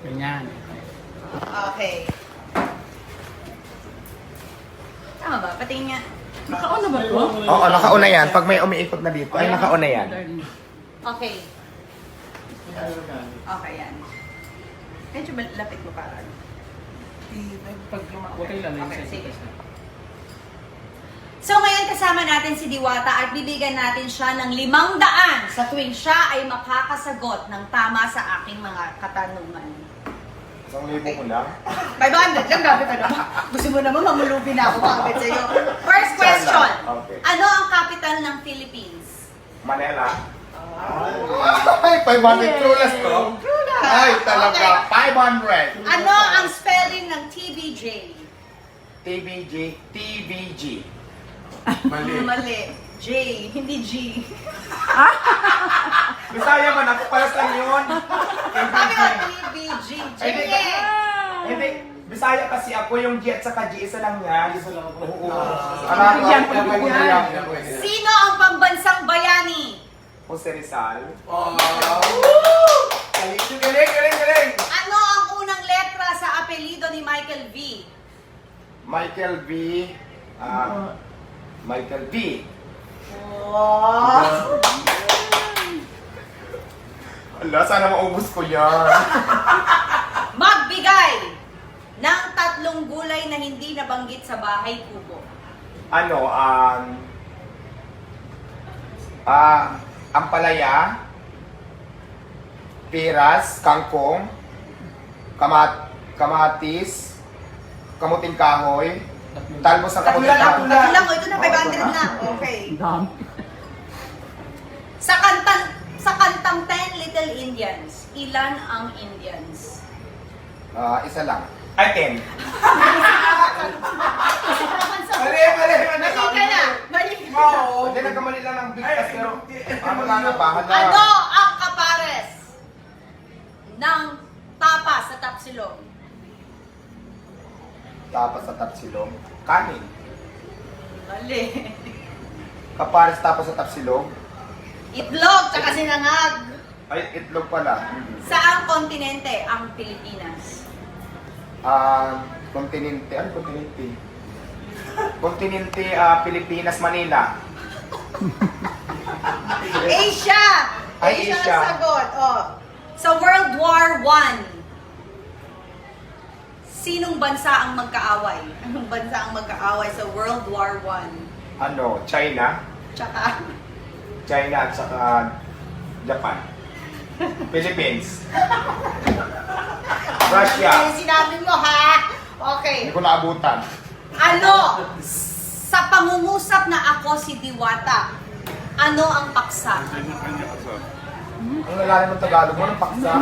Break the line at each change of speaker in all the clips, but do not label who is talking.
Ganyan.
Okay. Tama ba? Patingin nga.
Nakauna ba to?
Oo, nakauna yan. Pag may umiikot na dito, ay nakauna yan.
Okay. Okay, yan. Medyo lapit mo parang.
Pag okay lang.
Okay, sige. So ngayon kasama natin si Diwata at bibigyan natin siya ng 500 sa tuwing siya ay makakasagot ng tama sa aking mga katanungan.
1,000 mo lang.
500 lang, grabe ka naman. Gusto mo naman mamulubi na ako kagad sa'yo. First question.
Okay.
Ano ang capital ng Philippines?
Manila. Ay, 500 clueless to. Ay, talaga. 500.
Ano ang spelling ng TBJ?
TBG. TBG.
Mali. J, hindi G.
Bisaya man, ako palas lang yun.
Sabi ko, TBG. J.
Hindi. Bisaya kasi ako yung G at saka G, isa lang yan. Isa lang ako. Oo.
Sino ang pambansang bayani?
Jose Rizal. Galing.
Ano ang unang letra sa apelido ni Michael V?
Michael V. Michael V.
Oh.
Ala, sana maubos ko yan.
Magbigay ng 3 gulay na hindi nabanggit sa bahay kubo.
Ampalaya, piras, kangkong, kamatis, kamuting kahoy, talbos ng kamuting kahoy.
Tatlo lang, ito na 500 na. Okay. Sa kantang 10 Little Indians, ilan ang Indians?
Isa lang. Ay, 10. Mali.
Mali ka na. Mali ka na.
Hindi, nagkamali lang ng bigkas, pero wala na ba?
Ano ang kapares ng tapa sa tapsilog?
Tapas sa tapsilog. Kanin.
Mali.
Kapares tapas sa tapsilog.
Itlog, tsaka sinangag.
Ay, itlog pala.
Saang kontinente ang Pilipinas?
Kontinente. Ano kontinente? Kontinente, Pilipinas, Manila.
Asia!
Ay, Asia.
ang sagot. Oh. Sa World War I, sinong bansa ang magkaaway? Anong bansa ang magkaaway sa World War I?
China.
Tsaka,
China at saka Japan. Philippines. Russia.
Ano yung sinabi mo, ha? Okay.
Hindi ko naabutan.
Ano? Sa pangungusap na ako si Diwata, ano ang paksa?
Ang lalalim ng Tagalog mo, ng paksa.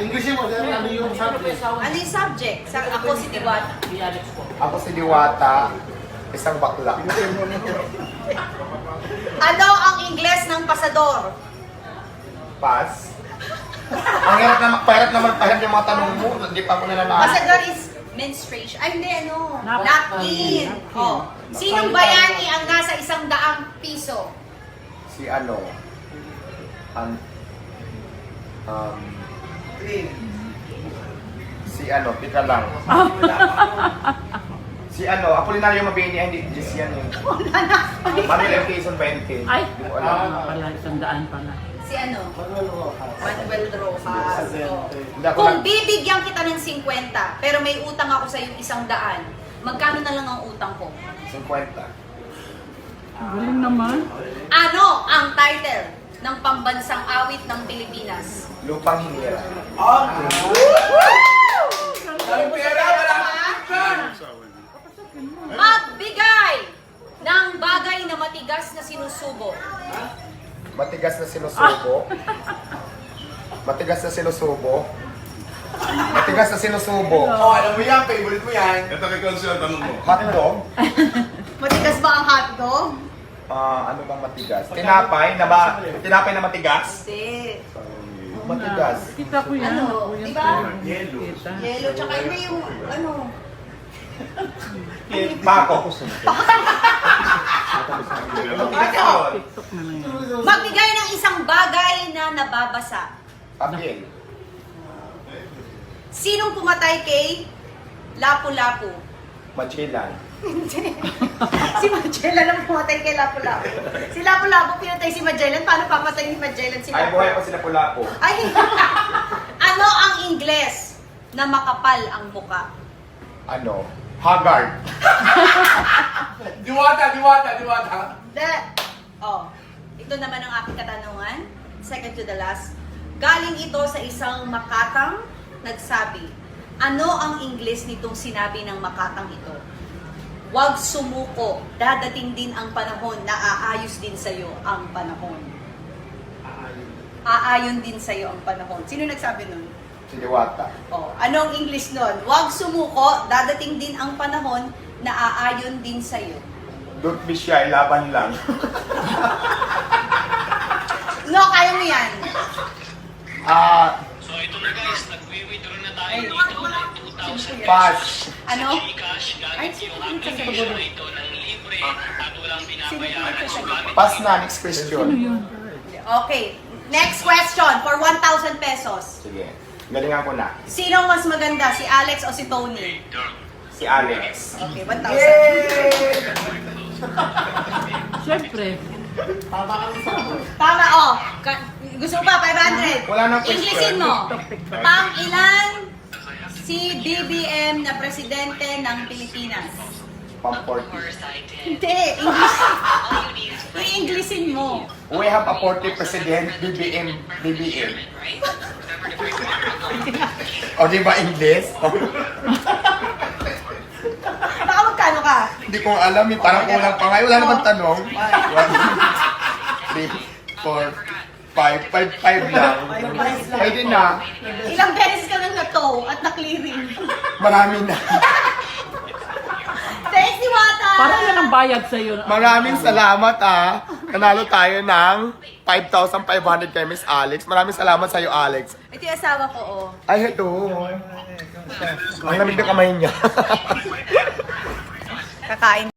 English mo, ano yung subject?
Ano yung subject? Sa ako si Diwata.
Ako si Diwata, isang bakla.
Ano ang Ingles ng pasador?
Pass. Ang hirap naman yung mga tanong mo. Hindi pa ako nalalaman.
Pasador is menstruation. Ay, hindi, ano? Napkin. Oh. Sinong bayani ang nasa 100 piso?
Si tika lang. Si Apolinario Mabini, hindi Jess yan eh. Manuel M. Quezon 20.
Ay!
Hindi ko alam.
Pala, 100 pala.
Si Manuel Rojas. Oh.
Hindi ako
Kung bibigyan kita ng 50, pero may utang ako sa iyo 100, magkano na lang ang utang ko?
50.
Galing naman.
Ano ang title ng pambansang awit ng Pilipinas?
Lupang hinira.
Magbigay ng bagay na matigas na sinusubo.
Matigas na sinusubo. Matigas na sinusubo. Matigas na sinusubo.
Alam mo yan, favorite mo yan.
Ito kay Consul, tanong mo.
Hotdog.
Matigas ba ang hotdog?
Ano bang matigas? Tinapay na matigas?
Hindi.
Matigas.
Kita ko yan.
Ano?
Ako yan
Diba?
sa'yo.
Yelo.
Kita.
Yellow, tsaka hindi yung ano.
Pako.
TikTok na lang yan.
Magbigay ng isang bagay na nababasa.
Papel.
Sinong pumatay kay Lapu-Lapu?
Magellan.
Si Magellan ang pumatay kay Lapu-Lapu. Si Lapu-Lapu pinatay si Magellan. Paano papatay ni Magellan si
Ay, buhay pa sila pula po.
Ay, ano ang Ingles na makapal ang buka?
Ano? Haggard.
Diwata.
Ito naman ang aking katanungan. Second to the last. Galing ito sa isang makatang nagsabi. Ano ang Ingles nitong sinabi ng makatang ito? Huwag sumuko. Dadating din ang panahon na aayos din sa'yo ang panahon. Aayon din sa'yo ang panahon. Sino nagsabi nun?
Si Diwata.
Anong English nun? Huwag sumuko, dadating din ang panahon na aayon din sa'yo.
Don't be shy, laban lang.
No, kaya mo yan.
So ito na guys, nag-withdraw na tayo dito ng 2,000
Pass.
Ano?
Gcash gamit yung application na ito ng libre at walang binabayaran. So gamit
Pass na, next question.
Okay. Next question for 1,000 pesos.
Sige, galingan ko na.
Sino mas maganda, si Alex o si Tony?
Si Alex.
Okay, 1,000.
Siyempre.
Tama, gusto mo pa, 500?
Wala nang question.
Englishin mo. Pang ilan si BBM na presidente ng Pilipinas?
Pang-40.
Hindi, English. I-Englishin mo.
We have a 40 president, BBM. O, di ba English?
Baka magkano ka?
Hindi ko alam, eh. Parang kulang pa nga. Wala naman tanong. 1, 2, 3, 4, 5. 5 lang. Pwede na.
Ilang beses ka nang na-tow at na-clearing?
Marami na.
Thanks, Diwata!
Parang yan ang bayad sa'yo.
Maraming salamat Nanalo tayo ng 5,500 kay Miss Alex. Maraming salamat sa'yo, Alex.
Ito yung asawa ko,
Ay, ito. Ang lamig na kamay niya.
Kakain.